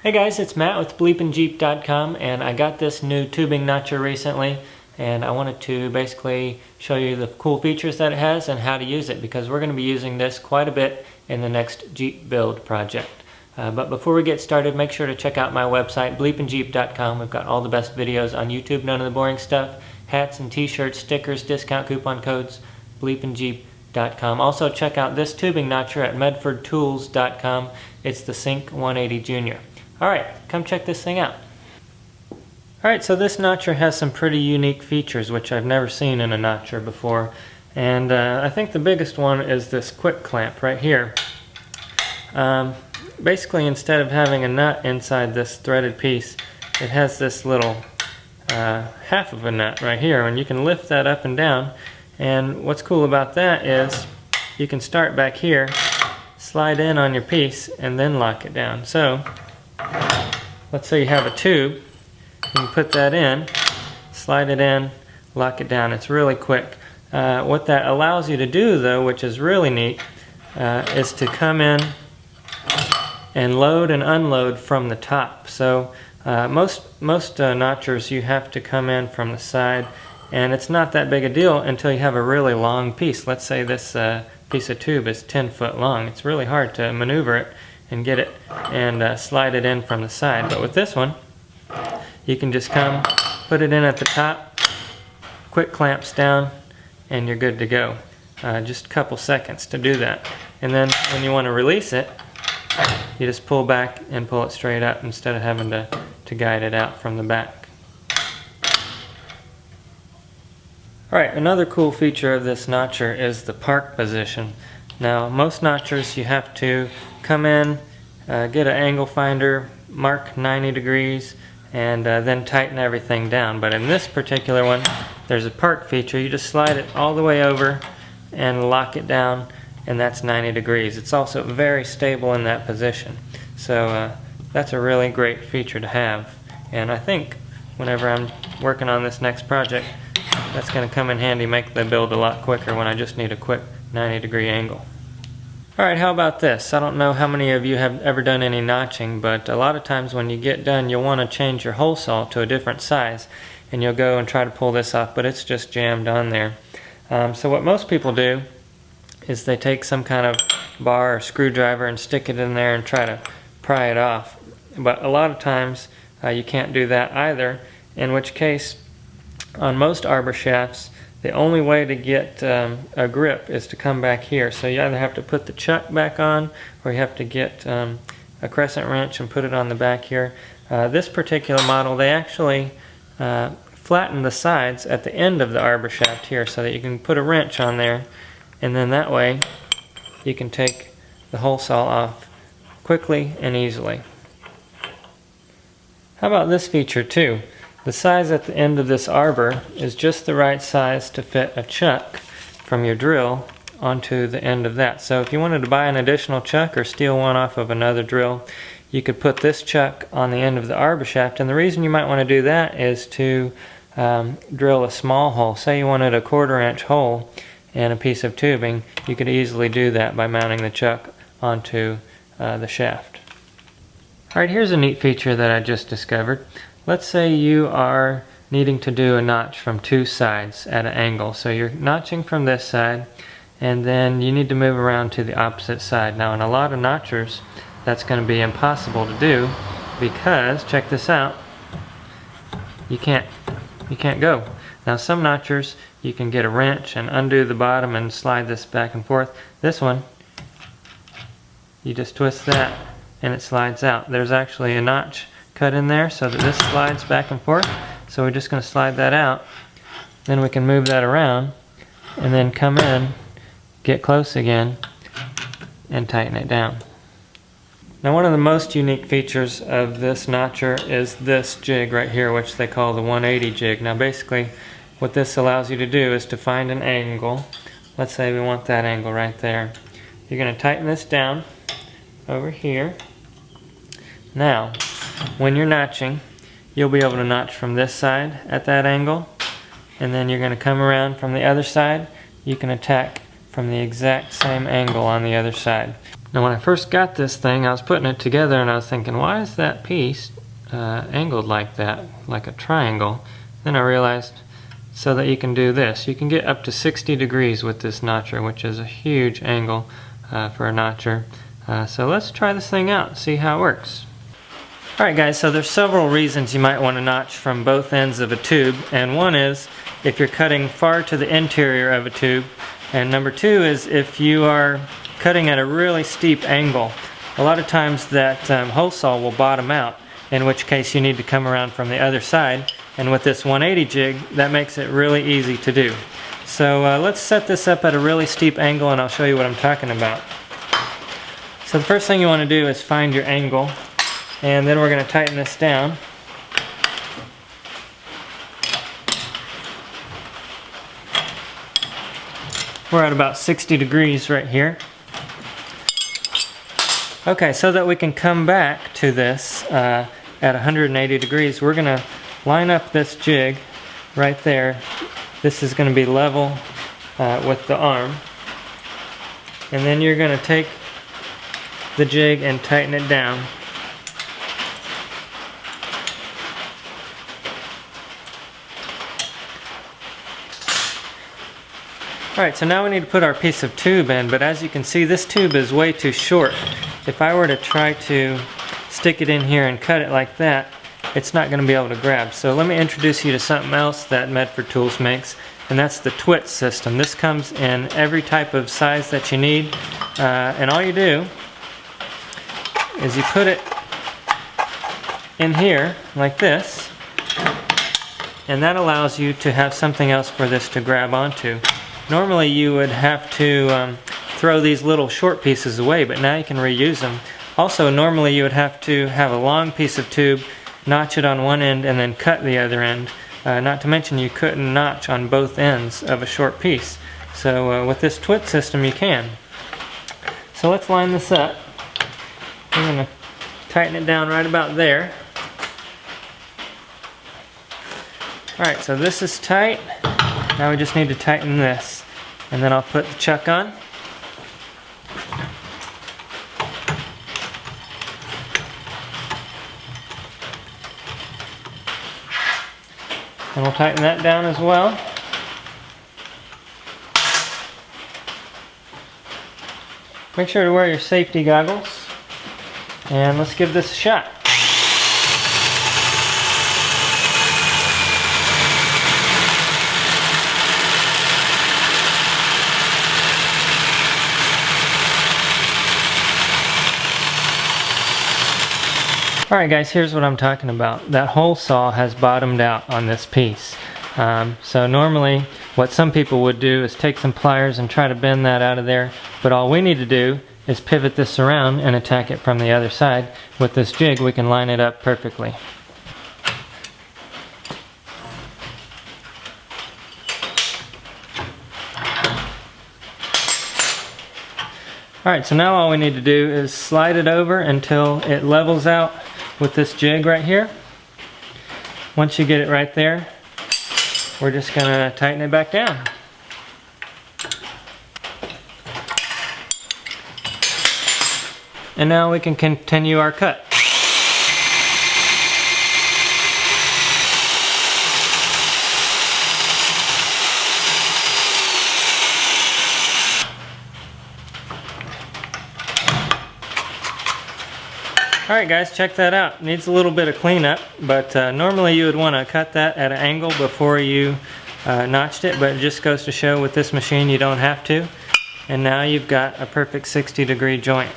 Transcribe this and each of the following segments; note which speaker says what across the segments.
Speaker 1: Hey guys, it's Matt with BleepinJeep.com, and I got this new tubing notcher recently, and I wanted to basically show you the cool features that it has and how to use it, because we're going to be using this quite a bit in the next Jeep build project. But before we get started, make sure to check out my website, BleepinJeep.com. We've got all the best videos on YouTube, none of the boring stuff, hats and t-shirts, stickers, discount coupon codes, BleepinJeep.com. Also check out this tubing notcher at medfordtools.com. It's the Sync 180 Junior. Alright, come check this thing out. Alright, so this notcher has some pretty unique features which I've never seen in a notcher before. And I think the biggest one is this quick clamp right here. Basically, instead of having a nut inside this threaded piece, it has this little half of a nut right here, and you can lift that up and down. And what's cool about that is you can start back here, slide in on your piece, and then lock it down. So let's say you have a tube, you can put that in, slide it in, lock it down. It's really quick. What that allows you to do though, which is really neat, is to come in and load and unload from the top. So most notchers you have to come in from the side, and it's not that big a deal until you have a really long piece. Let's say this piece of tube is 10 foot long. It's really hard to maneuver it and get it and slide it in from the side. But with this one, you can just come, put it in at the top, quick clamps down, and you're good to go. Just a couple seconds to do that. And then when you want to release it, you just pull back and pull it straight up instead of having to guide it out from the back. Alright, another cool feature of this notcher is the park position. Now, most notchers you have to come in, get an angle finder, mark 90 degrees, and then tighten everything down. But in this particular one, there's a park feature. You just slide it all the way over and lock it down, and that's 90 degrees. It's also very stable in that position. So that's a really great feature to have. And I think whenever I'm working on this next project, that's going to come in handy, make the build a lot quicker when I just need a quick 90-degree angle. Alright, how about this? I don't know how many of you have ever done any notching, but a lot of times when you get done, you'll want to change your hole saw to a different size, and you'll go and try to pull this off, but it's just jammed on there. So what most people do is they take some kind of bar or screwdriver and stick it in there and try to pry it off. But a lot of times you can't do that either, in which case on most arbor shafts the only way to get a grip is to come back here. So you either have to put the chuck back on, or you have to get a crescent wrench and put it on the back here. This particular model, they actually flatten the sides at the end of the arbor shaft here so that you can put a wrench on there, and then that way you can take the hole saw off quickly and easily. How about this feature too? The size at the end of this arbor is just the right size to fit a chuck from your drill onto the end of that. So if you wanted to buy an additional chuck or steal one off of another drill, you could put this chuck on the end of the arbor shaft. And the reason you might want to do that is to drill a small hole. Say you wanted a 1/4 inch hole in a piece of tubing, you could easily do that by mounting the chuck onto the shaft. Alright, here's a neat feature that I just discovered. Let's say you are needing to do a notch from two sides at an angle. So you're notching from this side, and then you need to move around to the opposite side. Now in a lot of notchers, that's going to be impossible to do because, check this out, you can't go. Now some notchers, you can get a wrench and undo the bottom and slide this back and forth. This one, you just twist that and it slides out. There's actually a notch cut in there so that this slides back and forth. So we're just going to slide that out, then we can move that around and then come in, get close again, and tighten it down. Now one of the most unique features of this notcher is this jig right here, which they call the 180 jig. Now basically what this allows you to do is to find an angle. Let's say we want that angle right there. You're going to tighten this down over here. Now when you're notching, you'll be able to notch from this side at that angle, and then you're going to come around from the other side. You can attack from the exact same angle on the other side. Now when I first got this thing, I was putting it together and I was thinking, why is that piece angled like that, like a triangle? Then I realized so that you can do this. You can get up to 60 degrees with this notcher, which is a huge angle for a notcher. So let's try this thing out and see how it works. Alright guys, so there's several reasons you might want to notch from both ends of a tube, and one is if you're cutting far to the interior of a tube, and number two is if you are cutting at a really steep angle. A lot of times that hole saw will bottom out, in which case you need to come around from the other side, and with this 180 jig that makes it really easy to do. So let's set this up at a really steep angle and I'll show you what I'm talking about. So the first thing you want to do is find your angle, and then we're going to tighten this down. We're at about 60 degrees right here. Okay, so that we can come back to this at 180 degrees, we're going to line up this jig right there. This is going to be level with the arm. And then you're going to take the jig and tighten it down. Alright, so now we need to put our piece of tube in, but as you can see this tube is way too short. If I were to try to stick it in here and cut it like that, it's not going to be able to grab. So let me introduce you to something else that Medford Tools makes, and that's the Twit System. This comes in every type of size that you need, and all you do is you put it in here like this, and that allows you to have something else for this to grab onto. Normally you would have to throw these little short pieces away, but now you can reuse them. Also, normally you would have to have a long piece of tube, notch it on one end, and then cut the other end. Not to mention you couldn't notch on both ends of a short piece. So with this Twit System you can. So let's line this up. We're going to tighten it down right about there. Alright, so this is tight. Now we just need to tighten this, and then I'll put the chuck on. And we'll tighten that down as well. Make sure to wear your safety goggles, and let's give this a shot. Alright guys, here's what I'm talking about. That hole saw has bottomed out on this piece. So normally what some people would do is take some pliers and try to bend that out of there, but all we need to do is pivot this around and attack it from the other side. With this jig we can line it up perfectly. Alright, so now all we need to do is slide it over until it levels out with this jig right here. Once you get it right there, we're just going to tighten it back down. And now we can continue our cut. Alright guys, check that out. Needs a little bit of cleanup, but normally you would want to cut that at an angle before you notched it, but it just goes to show with this machine you don't have to. And now you've got a perfect 60-degree joint.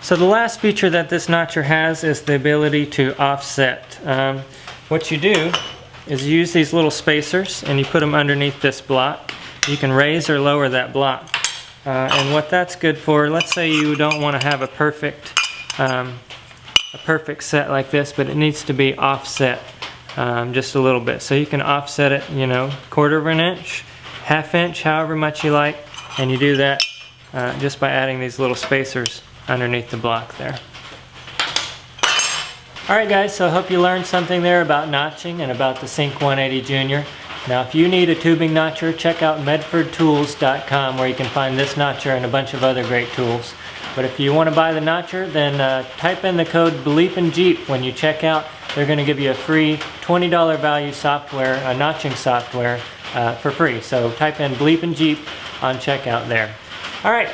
Speaker 1: So the last feature that this notcher has is the ability to offset. What you do is you use these little spacers and you put them underneath this block. You can raise or lower that block. And what that's good for, let's say you don't want to have a perfect set like this, but it needs to be offset just a little bit. So you can offset it, you know, 1/4 of an inch, 1/2 inch, however much you like, and you do that just by adding these little spacers underneath the block there. Alright guys, so I hope you learned something there about notching and about the Sync 180 Junior. Now if you need a tubing notcher, check out medfordtools.com where you can find this notcher and a bunch of other great tools. But if you want to buy the notcher, then type in the code BleepinJeep when you check out. They're going to give you a free $20 value software, notching software, for free. So type in BleepinJeep on checkout there. Alright,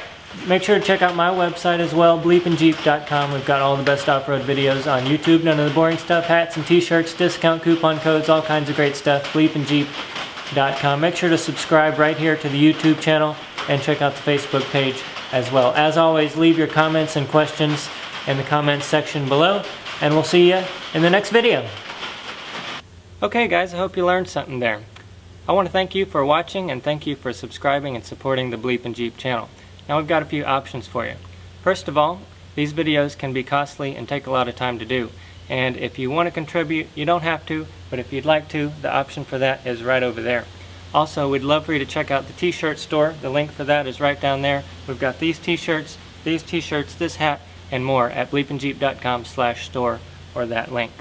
Speaker 1: make sure to check out my website as well, BleepinJeep.com. We've got all the best off-road videos on YouTube, none of the boring stuff, hats and t-shirts, discount coupon codes, all kinds of great stuff, BleepinJeep.com. Make sure to subscribe right here to the YouTube channel and check out the Facebook page as well. As always, leave your comments and questions in the comments section below, and we'll see you in the next video. Okay guys, I hope you learned something there. I want to thank you for watching and thank you for subscribing and supporting the BleepinJeep channel. Now we've got a few options for you. First of all, these videos can be costly and take a lot of time to do. And if you want to contribute, you don't have to, but if you'd like to, the option for that is right over there. Also, we'd love for you to check out the t-shirt store. The link for that is right down there. We've got these t-shirts, this hat, and more at bleepinjeep.com/store or that link.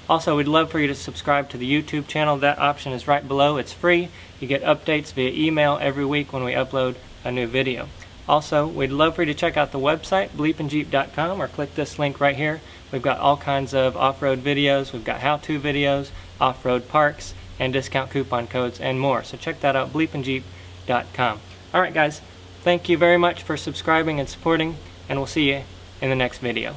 Speaker 1: Also, we'd love for you to subscribe to the YouTube channel. That option is right below. It's free. You get updates via email every week when we upload a new video. Also, we'd love for you to check out the website, bleepinjeep.com, or click this link right here. We've got all kinds of off-road videos. We've got how-to videos, off-road parks, and discount coupon codes, and more. So check that out, bleepinjeep.com. Alright guys, thank you very much for subscribing and supporting, and we'll see you in the next video.